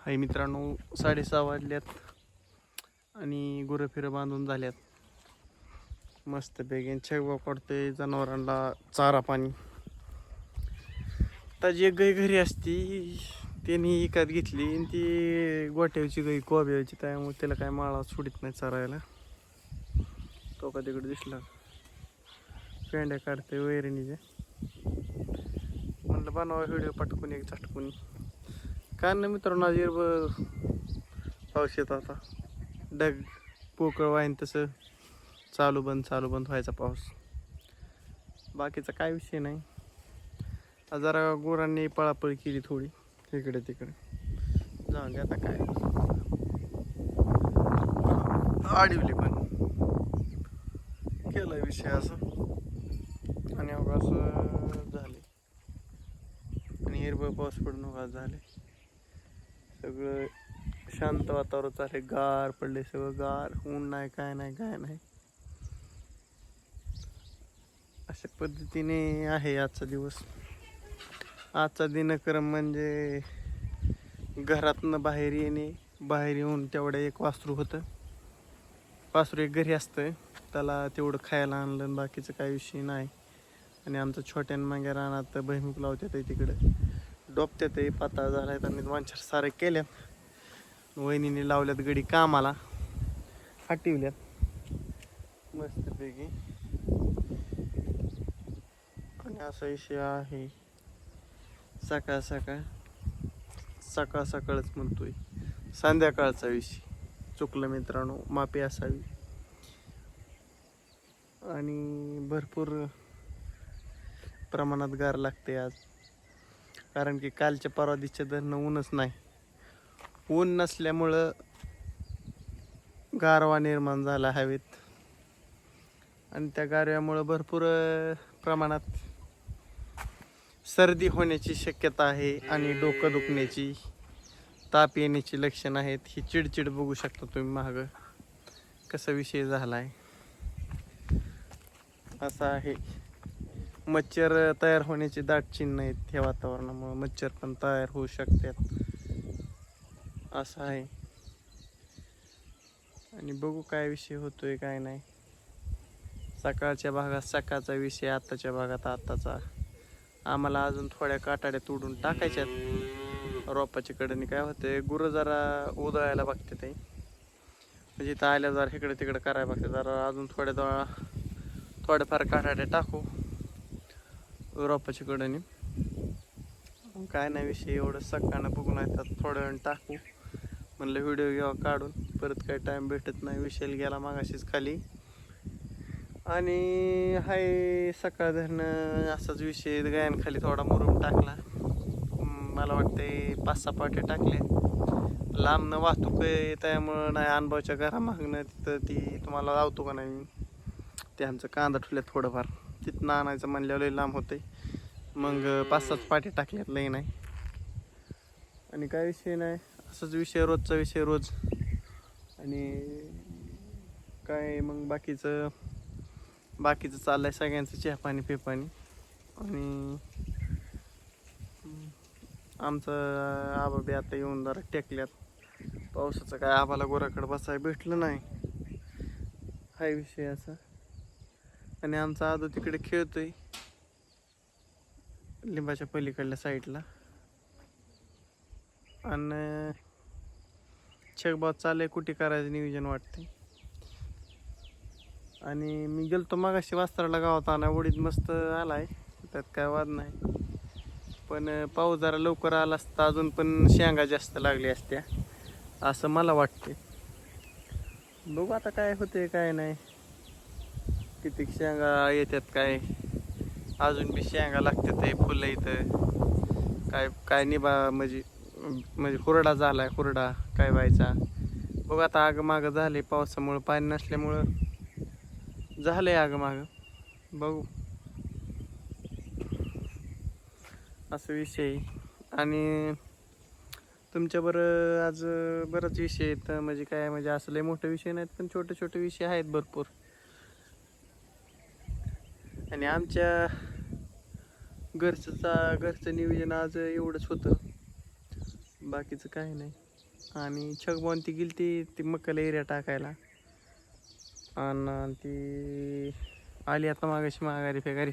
हाय मित्रांनो, 6:30 वाजल्यात आणि गुरंफिरं बांधून झाल्यात. मस्त बेगीन छेगवा पडते जनावरांना चारा पाणी. ताजी एक गाय घरी असती, त्यांनी विकत घेतली आणि ती गोठ्याची गाय कोब्याची, त्यामुळे त्याला काय माळा सोडित नाही चारायला. तो का तिकडे दिसला पेंड्या काढते वैरणीचे. म्हणलं बनवा व्हिडिओ पटकून एक झटकून. काय नाही मित्रांनो, आज पाऊस येत आता, ढग पोकळ वाईन तसं चालू बंद व्हायचा पाऊस. बाकीचा काय विषय नाही. आज जरा गुरांनी पळापळ केली थोडी इकडे तिकडे. जाऊन दे आता, काय अडवली पण केला विषय असं. आणि असं झाले आणि हिरवळ पाऊस पडून उगाच झाले. सगळं शांत वातावरण चालले, गार पडले सगळं गार. ऊन नाही, काय नाही. अशा पद्धतीने आहे आजचा दिवस. आजचा दिनक्रम म्हणजे घरातनं बाहेर येणे, बाहेर येऊन तेवढं एक वासरू होतं. वासरू एक घरी असतं, त्याला तेवढं खायला आणलं, बाकीचं काही विषय नाही. आणि आमचं छोट्यान मागे रानात भैमुख लावतात तिकडं, डोबत्यात पाताळ झालाय. त्यांनी 2-4 सारे केल्यात. वहिनीने लावल्यात गडी कामाला, हटवल्यात मस्तपैकी. आणि असा विषय आहे. सकाळ सकाळच म्हणतोय, संध्याकाळचा विषय चुकलं मित्रांनो, माफी असावी. आणि भरपूर प्रमाणात गार लागते आज, कारण की कालच्या परवा दिवशीच्या धरणं ऊनच नाही. ऊन नसल्यामुळं गारवा निर्माण झाला हवेत, आणि त्या गारव्यामुळं भरपूर प्रमाणात सर्दी होण्याची शक्यता आहे आणि डोकं दुखण्याची, ताप येण्याची लक्षणं आहेत. ही चिडचिड बघू शकता तुम्ही मागं कसा विषय झाला आहे. असा आहे. मच्छर तयार होण्याची दाट चिन्ह आहेत. ह्या वातावरणामुळे मच्छर पण तयार होऊ शकतात, असं आहे. आणि बघू काय विषय होतोय काय नाही. सकाळच्या भागात सकाळचा विषय, आत्ताच्या भागात आत्ताचा. आम्हाला अजून थोड्या काटाड्या तोडून टाकायच्यात रोपाच्या कडेने. काय होतंय, गुरं जरा उधळायला बघते ते, म्हणजे इथं आल्या जरा इकडे तिकडे करायला बघते. जरा अजून थोड्याफार काटाड्या टाकू रोपाच्या कडेने. काय नाही विषय, एवढं सकाळनं बघून येतात, थोड्या वेळ टाकू म्हणलं व्हिडिओ घ्यावा काढून. परत काही टाईम भेटत नाही. विषय गेला मागाशीच खाली. आणि हाय सकाळ धरणं असाच विषय. गायांखाली थोडा मुरुम टाकला, मला वाटते 5-6 पाट्या टाकल्या. लांबनं वाहतूक आहे त्यामुळं नाही, अनुभवच्या घरामागणं तिथं ती तुम्हाला लावतो का नाही, ते आमचं कांदा ठुल्यात थोडंफार, तिथनं आणायचं म्हणल्यावर लई लांब होते. मग 5-7 पाट्या टाकल्यात, लई नाही. आणि काय विषय नाही, असंच विषय, रोजचा विषय रोज. आणि काय मग बाकीचं चाललंय सगळ्यांचं चहा पाणी पेपाणी. आणि आमचं आबा बी आता येऊन जरा टेकल्यात. पावसाचं काय आबाला गोराकडे बसायला भेटलं नाही, हा विषय असा. आणि आमचा आदू तिकडे खेळतोय लिंबाच्या पलीकडल्या साईडला. आणि छगबाज चाललंय, कुठे करायचं नियोजन वाटते. आणि मी गेलतो मागाशी वास्त्राला गावात आणा, उडीद मस्त आलाय, त्यात काय वाद नाही. पण पाऊस जरा लवकर आला असता अजून पण शेंगा जास्त लागल्या असत्या, असं मला वाटते. बघू आता काय होते काय नाही, किती शेंगा येतात काय. अजून बी शेंगा लागतात, ते फुलं इथं काय निभा म्हणजे हुरडा झालाय, हुरडा काय व्हायचा. बघू आता, आग मागं झाले पावसामुळं, पाणी नसल्यामुळं झालंय आग मागं. बघू असं विषय. आणि तुमच्याबरोबर आज बराच विषय आहेत, म्हणजे काय म्हणजे असं लय मोठे विषय नाहीत, पण छोटे विषय आहेत भरपूर. आणि आमच्या घरचं नियोजन आज एवढंच होतं, बाकीचं काही नाही. आणि छगबॉन ती गेली ती मक्काला एरिया टाकायला. आणि ती आली आता मागाशी माघारी फेगारी.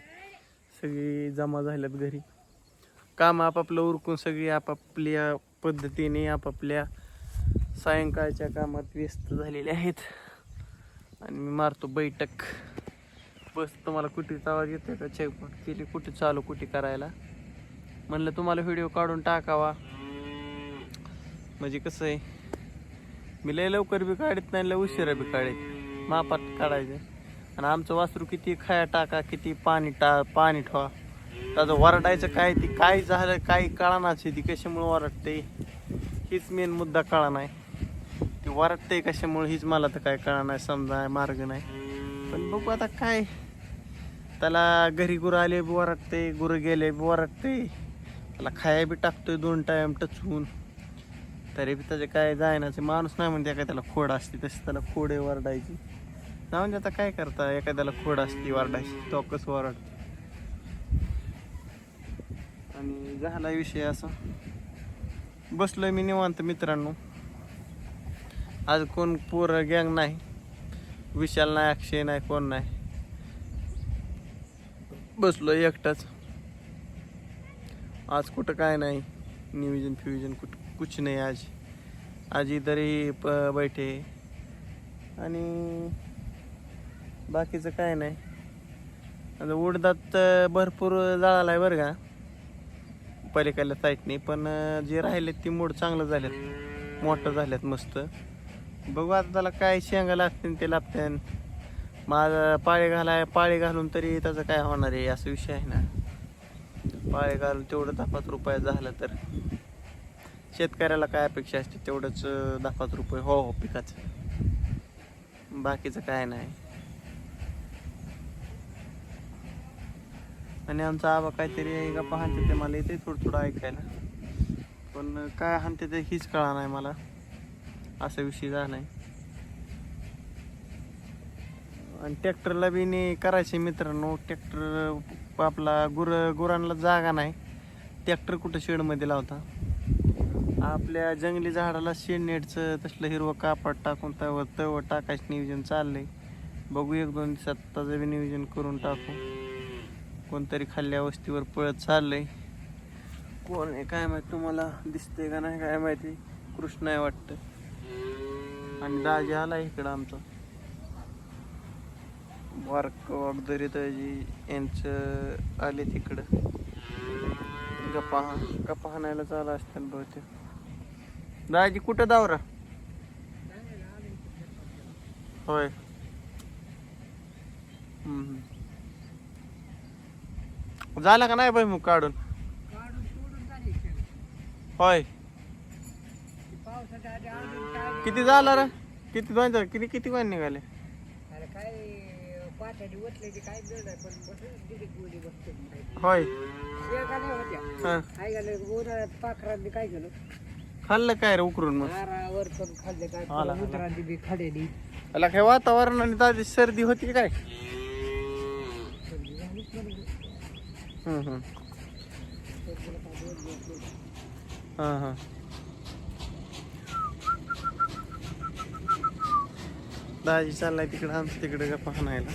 सगळी जमा झाल्यात घरी. काम आपापलं उरकून सगळी आपापल्या पद्धतीने आपापल्या सायंकाळच्या कामात व्यस्त झालेले आहेत. आणि मी मारतो बैठक. बस तुम्हाला कुठेच आवाज येतोय का? चेक केली कुठे चालू कुठे करायला. म्हणलं तुम्हाला व्हिडिओ काढून टाकावा. म्हणजे कसं आहे, मी लय लवकर बी काढत नाही, लय उशिरा बी काढत, मापात काढायचं. आणि आमचं वासरू किती खाया टाका, किती पाणी ठेवा, त्याचं वरडायचं काय, ती काय झालं काही कळानाच. ती कशामुळे वरडते हीच मेन मुद्दा कळा नाही. ती वरडते कशामुळे हीच मला तर काय कळा नाही, समजा मार्ग नाही. पण बघू आता काय, त्याला घरी गुरं आले बी वरडते, गुरं गेले बी वरडते, त्याला खाया बी टाकतोय 2 टाइम टचवून, तरी बी त्याचे काय जायनाचे. माणूस नाही म्हणते काय त्याला खोड असते, तशी त्याला खोड आहे वरडायची. जाऊन दे आता काय करता, एखाद्याला खोड असते वरडायची, तो कसं वरडते. आणि झाला विषय असा, बसलोय मी निवांत मित्रांनो. आज कोण पोरं गँग नाही, विशाल नाही, अक्षय नाही, कोण नाही. बसलोय एकटाच. आज कुठं काय नाही नियोजन फ्युजन, कुछ नाही. आज इधर ही बैठे आणि बाकीचं काय नाही. आता उडदात भरपूर जळाला आहे बरं का पलीकडल्या साईडने, पण जे राहिले ती मूड चांगलं झाल्यात, मोठं झाल्यात मस्त. बघू आता त्याला काय शेंगा लागतील ते लागतील. माझा पाळी घालून तरी त्याचं काय होणार आहे, असा विषय आहे ना. पाळी घालून तेवढं 10-5 रुपये झालं तर शेतकऱ्याला काय अपेक्षा असते, तेवढंच 10-5 रुपये हो पिकाचं, बाकीचं काय नाही. आणि आमचा आबा काहीतरी गप्पा हाणते ते मला येते थोडं ऐकायला, पण काय हाणते ते हीच कळा नाही मला, असा विषय झाला आहे. आणि ट्रॅक्टरला बी नाही करायचे मित्रांनो. ट्रॅक्टर आपला गुरांना जागा नाही, ट्रॅक्टर कुठं शेडमध्ये लावता. आपल्या जंगली झाडाला शेडनेटचं तसलं हिरवं कापड टाकून तवं टाकायचं नियोजन चाललंय. बघू 1-2 दिवसात त्याचं बी नियोजन करून टाकू. कोणतरी खाल्ल्या वस्तीवर पळत चाललंय, कोण आहे काय माहिती, तुम्हाला दिसते का नाही काय माहिती. कृष्ण आहे वाटतं. आणि दाजी आला इकडं आमचा वागदरी दाजी यांचं आले तिकडं. गप्पा हाणायला चालू असतात बहुतेक. दाजी कुठं दावरा होय. झाला का नाही बाई मग काढून होय. किती झाला रे, किती वाण निघाले? होय खाल्लं काय रे उकरून? मग त्याला काय वातावरणाने दादी सर्दी होती काय? हां दाजी चाललाय तिकडं आमच्या तिकडे गप्पा हाणायला.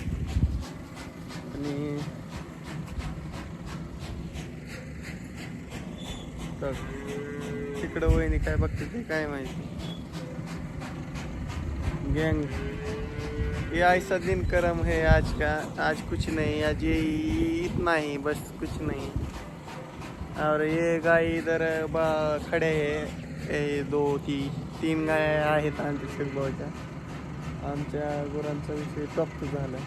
आणि तिकडं वहिनी काय बघते ते काय माहिती. गैंग ये ऐसा दिन करम है आज का, आज कुछ नहीं, आज ये इतना ही बस, कुछ नहीं. और ये गाय इधर खड़े है, 2-3 गाय आहेत आमच्या शेगबावच्या. आमच्या गुरांचा विषय टॉप झाला.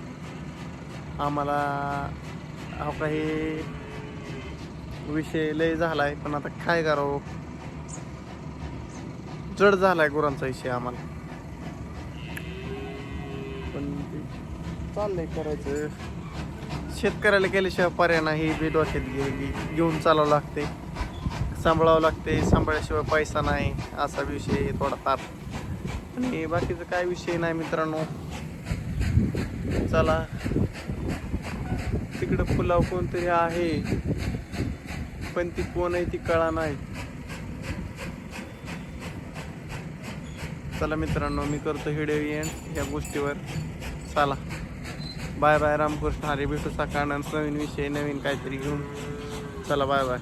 आम्हाला हा काही विषय लय झालाय, पण आता काय करावं, जड झालाय गुरांचा विषय आम्हाला. पण चाललंय करायचं, शेतकऱ्याला केल्याशिवाय पर्याय नाही. बी डोक्यात घेऊन चालावं लागते, सांभाळावं लागते, सांभाळल्याशिवाय पैसा नाही, असा विषय थोडाफार. आणि बाकीचं काय विषय नाही मित्रांनो. चला तिकडं पुलाव कोणतरी आहे, पण ती कोण आहे ती कळा नाही. चला मित्रांनो, मी करतो व्हिडिओ एंड ह्या गोष्टीवर. चला बाय बाय, रामकृष्ण हरी. भेटू सकाळ नवीन विषय नवीन काहीतरी घेऊन. चला बाय बाय.